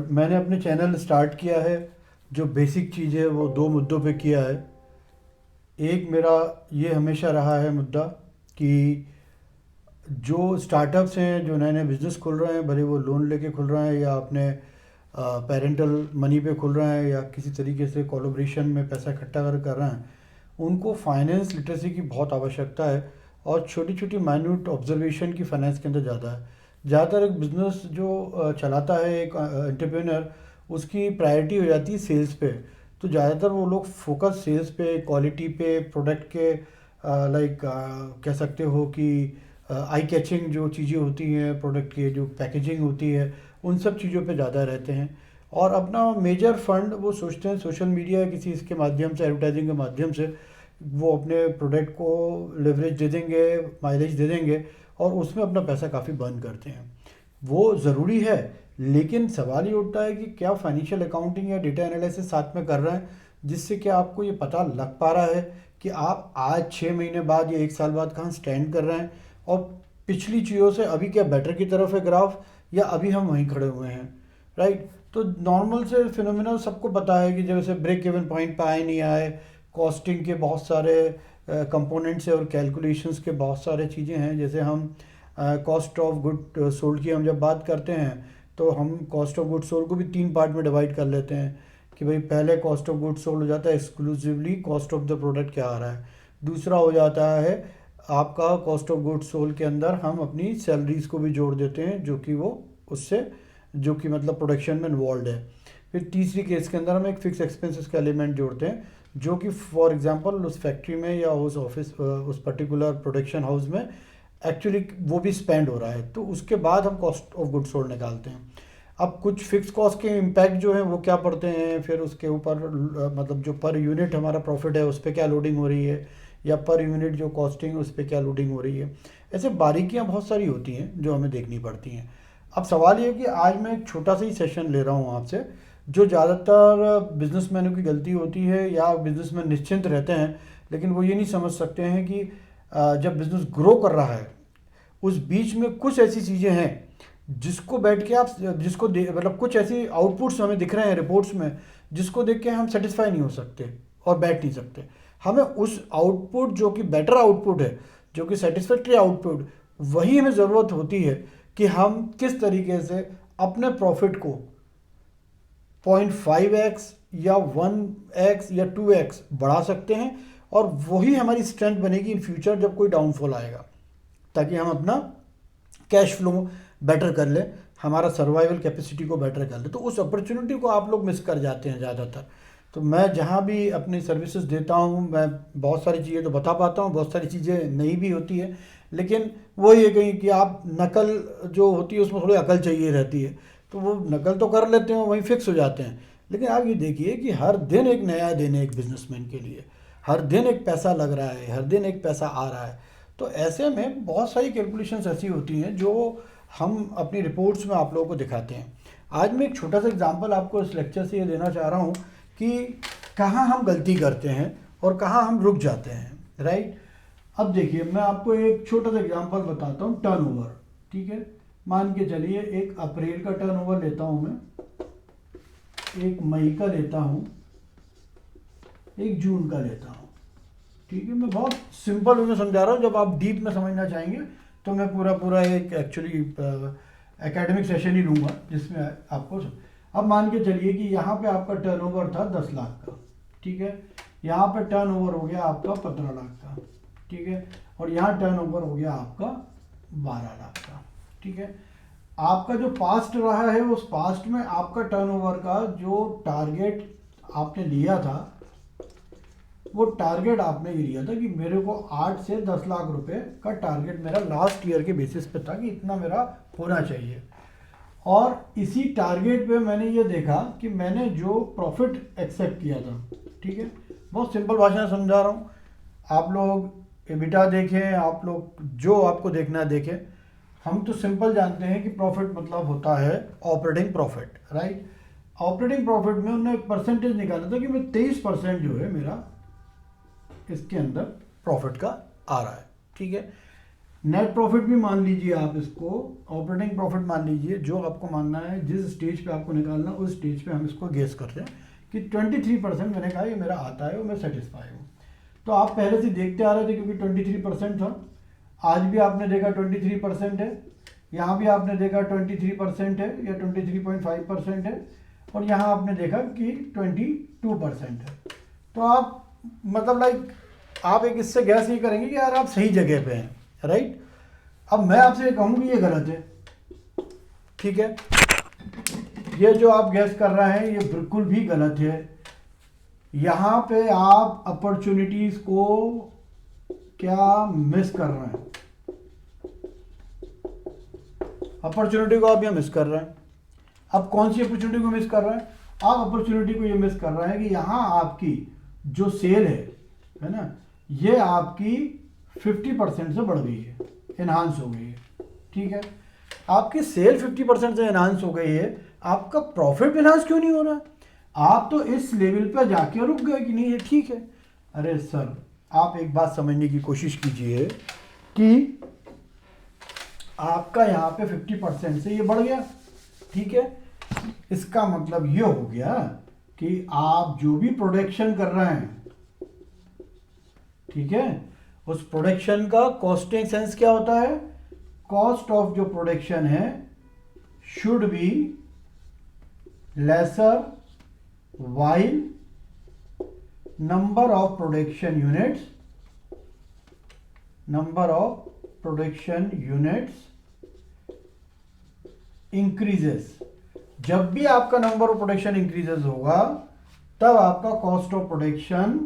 मैंने अपने channel start किया है, जो बेसिक चीज़ है वो दो मुद्दों पे किया है। एक मेरा ये हमेशा रहा है मुद्दा कि जो स्टार्टअप्स हैं, जो नए नए बिज़नेस खुल रहे हैं, भले वो लोन लेके खुल रहे हैं या अपने पेरेंटल मनी पे खुल रहे हैं या किसी तरीके से कोलैबोरेशन में पैसा इकट्ठा कर रहे हैं, उनको फाइनेंस लिटरेसी की बहुत आवश्यकता है। और छोटी छोटी माइन्यूट ऑब्जर्वेशन की फाइनेंस के अंदर ज़्यादा है। ज़्यादातर एक बिज़नेस जो चलाता है एक एंटरप्रेन्योर, उसकी प्रायोरिटी हो जाती है सेल्स पे। तो ज़्यादातर वो लोग फोकस सेल्स पे, क्वालिटी पे, प्रोडक्ट के लाइक कह सकते हो कि आई कैचिंग जो चीज़ें होती हैं प्रोडक्ट की, जो पैकेजिंग होती है, उन सब चीज़ों पे ज़्यादा रहते हैं। और अपना मेजर फंड वो सोचते हैं सोशल मीडिया या किसी इसके माध्यम से, एडवर्टाइजिंग के माध्यम से वो अपने प्रोडक्ट को लेवरेज दे देंगे, माइलेज दे देंगे, और उसमें अपना पैसा काफ़ी बर्न करते हैं। वो ज़रूरी है, लेकिन सवाल ये उठता है कि क्या फाइनेंशियल अकाउंटिंग या डेटा एनालिसिस साथ में कर रहे हैं, जिससे कि आपको ये पता लग पा रहा है कि आप आज 6 महीने बाद या 1 साल बाद कहाँ स्टैंड कर रहे हैं, और पिछली चीज़ों से अभी क्या बेटर की तरफ है ग्राफ, या अभी हम वहीं खड़े हुए हैं। राइट। तो नॉर्मल से फिनोमिना सबको पता है कि जैसे ब्रेक इवन पॉइंट पे आए नहीं आए, कॉस्टिंग के बहुत सारे कंपोनेंट्स है और कैलकुलेशंस के बहुत सारे चीज़ें हैं। जैसे हम कॉस्ट ऑफ गुड सोल्ड की हम जब बात करते हैं, तो हम कॉस्ट ऑफ गुड सोल्ड को भी 3 पार्ट में डिवाइड कर लेते हैं कि भाई पहले कॉस्ट ऑफ गुड सोल्ड हो जाता है exclusively cost of the product क्या आ रहा है। दूसरा हो जाता है आपका कॉस्ट ऑफ गुड सोल्ड के अंदर हम अपनी सैलरीज को भी जोड़ देते हैं, जो कि वो उससे जो कि मतलब प्रोडक्शन में इन्वॉल्व है। फिर तीसरी केस के अंदर हम एक फिक्स एक्सपेंसेस का एलिमेंट जोड़ते हैं, जो कि फॉर एग्जांपल उस फैक्ट्री में या उस ऑफिस उस पर्टिकुलर प्रोडक्शन हाउस में एक्चुअली वो भी स्पेंड हो रहा है। तो उसके बाद हम कॉस्ट ऑफ गुड सोल्ड निकालते हैं। अब कुछ फिक्स कॉस्ट के इम्पैक्ट जो है वो क्या पड़ते हैं, फिर उसके ऊपर मतलब जो पर यूनिट हमारा प्रॉफिट है उस पर क्या लोडिंग हो रही है, या पर यूनिट जो कॉस्टिंग है उस पर क्या लोडिंग हो रही है। ऐसे बारीकियां बहुत सारी होती हैं जो हमें देखनी पड़ती हैं। अब सवाल ये है कि आज मैं एक छोटा सा ही सेशन ले रहा हूँ आपसे, जो ज़्यादातर बिजनेसमैनों की गलती होती है, या बिजनेसमैन निश्चिंत रहते हैं लेकिन वो ये नहीं समझ सकते हैं कि जब बिजनेस ग्रो कर रहा है उस बीच में कुछ ऐसी चीज़ें हैं जिसको बैठ के आप जिसको मतलब कुछ ऐसी आउटपुट्स हमें दिख रहे हैं रिपोर्ट्स में, जिसको देख के हम सेटिस्फाई नहीं हो सकते और बैठ नहीं सकते। हमें उस आउटपुट जो कि बेटर आउटपुट है, जो कि सेटिस्फैक्ट्री आउटपुट, वही हमें ज़रूरत होती है कि हम किस तरीके से अपने प्रॉफिट को 0.5x या 1x या 2x बढ़ा सकते हैं, और वही हमारी स्ट्रेंथ बनेगी इन फ्यूचर जब कोई डाउनफॉल आएगा, ताकि हम अपना कैश फ्लो बेटर कर लें, हमारा सर्वाइवल कैपेसिटी को बेटर कर लें। तो उस अपॉर्चुनिटी को आप लोग मिस कर जाते हैं ज़्यादातर। तो मैं जहाँ भी अपनी सर्विसेज देता हूँ, मैं बहुत सारी चीज़ें तो बता पाता हूँ, बहुत सारी चीज़ें नहीं भी होती है, लेकिन वो ये कहीं कि आप नकल जो होती है उसमें थोड़ी अकल चाहिए रहती है, तो वो नकल तो कर लेते हैं, वहीं फिक्स हो जाते हैं। लेकिन आप ये देखिए कि हर दिन एक नया दिन है एक बिजनेसमैन के लिए, हर दिन एक पैसा लग रहा है, हर दिन एक पैसा आ रहा है। तो ऐसे में बहुत सारी कैलकुलेशंस ऐसी होती हैं जो हम अपनी रिपोर्ट्स में आप लोगों को दिखाते हैं। आज मैं एक छोटा सा एग्जांपल आपको इस लेक्चर से ये देना चाह रहा हूँ कि कहाँ हम गलती करते हैं और कहाँ हम रुक जाते हैं। राइट। अब देखिए मैं आपको एक छोटा सा एग्जांपल बताता हूँ, टर्नओवर। ठीक है, मान के चलिए एक अप्रैल का टर्नओवर लेता हूँ मैं, एक मई का लेता हूँ, एक जून का लेता हूँ। ठीक है, मैं बहुत सिंपल वे में समझा रहा हूँ, जब आप डीप में समझना चाहेंगे तो मैं पूरा पूरा एक एक्चुअली एकेडमिक सेशन ही लूँगा जिसमें आपको। अब मान के चलिए कि यहाँ पे आपका टर्नओवर था 10 लाख का। ठीक है, यहाँ पे टर्नओवर हो गया आपका 15 लाख का। ठीक है, और यहाँ टर्नओवर हो गया आपका 12 लाख का। ठीक है, आपका जो पास्ट रहा है उस पास्ट में आपका टर्नओवर का जो टारगेट आपने लिया था, वो टारगेट आपने ये लिया था कि मेरे को 8 से 10 लाख रुपए का टारगेट मेरा लास्ट ईयर के बेसिस पे था कि इतना मेरा होना चाहिए। और इसी टारगेट पे मैंने ये देखा कि मैंने जो प्रॉफिट एक्सेप्ट किया था। ठीक है, बहुत सिंपल भाषा में समझा रहा हूँ, आप लोग एबिटा देखें, आप लोग जो आपको देखना है देखें। हम तो सिंपल जानते हैं कि प्रॉफिट मतलब होता है operating profit. Right. Operating profit में उन्होंने एक परसेंटेज निकाला था कि मैं 23% जो है मेरा इसके अंदर प्रॉफिट का आ रहा है। ठीक है, नेट प्रॉफिट भी मान लीजिए आप इसको, ऑपरेटिंग प्रॉफिट मान लीजिए, जो आपको मानना है, जिस स्टेज पे आपको निकालना उस स्टेज पे हम इसको गेस करते हैं कि 23% मैंने कहा ये मेरा आता है और मैं सेटिस्फाई हूँ। तो आप पहले से देखते आ रहे थे क्योंकि 23% था, आज भी आपने देखा 23% है, यहाँ भी आपने देखा 23% है या 23.5% है, और यहाँ आपने देखा कि 22% है। तो आप मतलब लाइक आप एक इससे गैस ये करेंगे कि यार आप सही जगह पे हैं, राइट। अब मैं आपसे ये कहूँ कि ये गलत है, ठीक है, ये जो आप गैस कर रहे हैं ये बिल्कुल भी गलत है। यहाँ पे आप अपॉर्चुनिटीज को क्या मिस कर रहे हैं, अपॉर्चुनिटी को आप ये मिस कर रहे हैं। अब कौन सी अपॉर्चुनिटी को मिस कर रहे हैं? आप अपॉर्चुनिटी को ये मिस कर रहे हैं कि यहाँ आपकी जो सेल है ना, ये आपकी 50% से बढ़ गई है, एनहांस हो गई है, ठीक है। आपकी सेल 50% से एनहांस हो गई है, आपका प्रॉफिट एनहांस क्यों नहीं हो रहा? आप तो इस लेवल पर जाके रुक गए कि नहीं ये ठीक है। अरे सर, आप एक बात समझने की कोशिश कीजिए कि आपका यहाँ पे 50% से ये बढ़ गया, ठीक है। इसका मतलब ये हो गया कि आप जो भी प्रोडक्शन कर रहे हैं, ठीक है, उस प्रोडक्शन का कॉस्टिंग सेंस क्या होता है? कॉस्ट ऑफ जो प्रोडक्शन है should be lesser while number of production units increases। जब भी आपका नंबर ऑफ प्रोडक्शन इंक्रीजेस होगा तब आपका कॉस्ट ऑफ प्रोडक्शन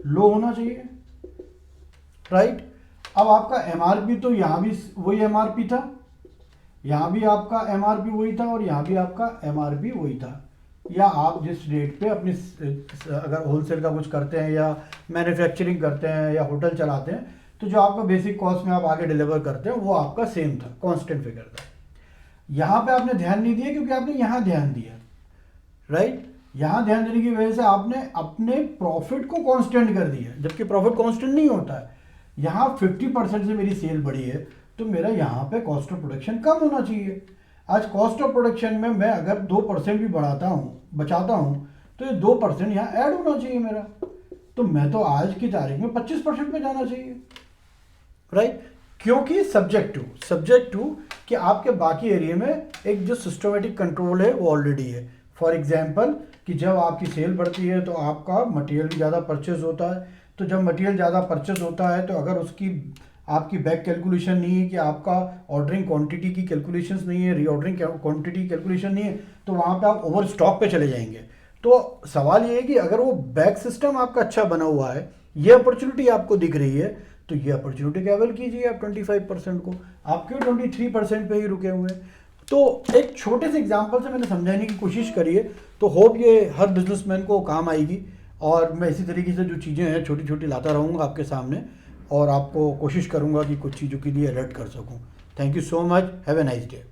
लो होना चाहिए, राइट। अब आपका एमआरपी तो यहां भी वही एमआरपी था, यहां भी आपका एमआरपी वही था और यहां भी आपका एमआरपी वही था। या आप जिस रेट पे अपनी अगर होलसेल का कुछ करते हैं या मैन्युफैक्चरिंग करते हैं या होटल चलाते हैं, तो जो आपका बेसिक कॉस्ट में आप आगे डिलीवर करते हैं वो आपका सेम था, कांस्टेंट फिगर था। यहाँ पे आपने ध्यान नहीं दिया क्योंकि आपने यहाँ ध्यान दिया, राइट। यहाँ ध्यान देने की वजह से आपने अपने प्रॉफिट को कांस्टेंट कर दिया, जबकि प्रॉफिट कांस्टेंट नहीं होता है। यहाँ 50% से मेरी सेल बढ़ी है तो मेरा यहाँ पे कॉस्ट ऑफ प्रोडक्शन कम होना चाहिए। आज कॉस्ट ऑफ प्रोडक्शन में मैं अगर 2% भी बचाता हूँ तो ये 2% यहाँ ऐड होना चाहिए मेरा, तो मैं तो आज की तारीख में 25% में जाना चाहिए, राइट। क्योंकि सब्जेक्ट टू कि आपके बाकी एरिया में एक जो सिस्टमेटिक कंट्रोल है वो ऑलरेडी है। फॉर एग्जांपल कि जब आपकी सेल बढ़ती है तो आपका मटेरियल भी ज़्यादा परचेज होता है, तो जब मटेरियल ज़्यादा परचेज होता है तो अगर उसकी आपकी बैक कैलकुलेशन नहीं है कि आपका ऑर्डरिंग क्वांटिटी की कैलकुलेशंस नहीं है, रीऑर्डरिंग क्वांटिटी कैलकुलेशन नहीं है, तो वहाँ पे आप ओवर स्टॉक पे चले जाएंगे। तो सवाल ये है कि अगर वो बैक सिस्टम आपका अच्छा बना हुआ है, ये अपॉर्चुनिटी आपको दिख रही है, तो ये अपॉर्चुनिटी का अवेल कीजिए आप 25% को। आप क्यों 23% पे ही रुके हुए हैं? तो एक छोटे से एग्जाम्पल से मैंने समझाने की कोशिश करी है, तो होप ये हर बिजनेसमैन को काम आएगी। और मैं इसी तरीके से जो चीज़ें हैं छोटी छोटी लाता रहूँगा आपके सामने और आपको कोशिश करूँगा कि कुछ चीज़ों के लिए अलर्ट कर सकूँ। Thank you so much, have a nice day.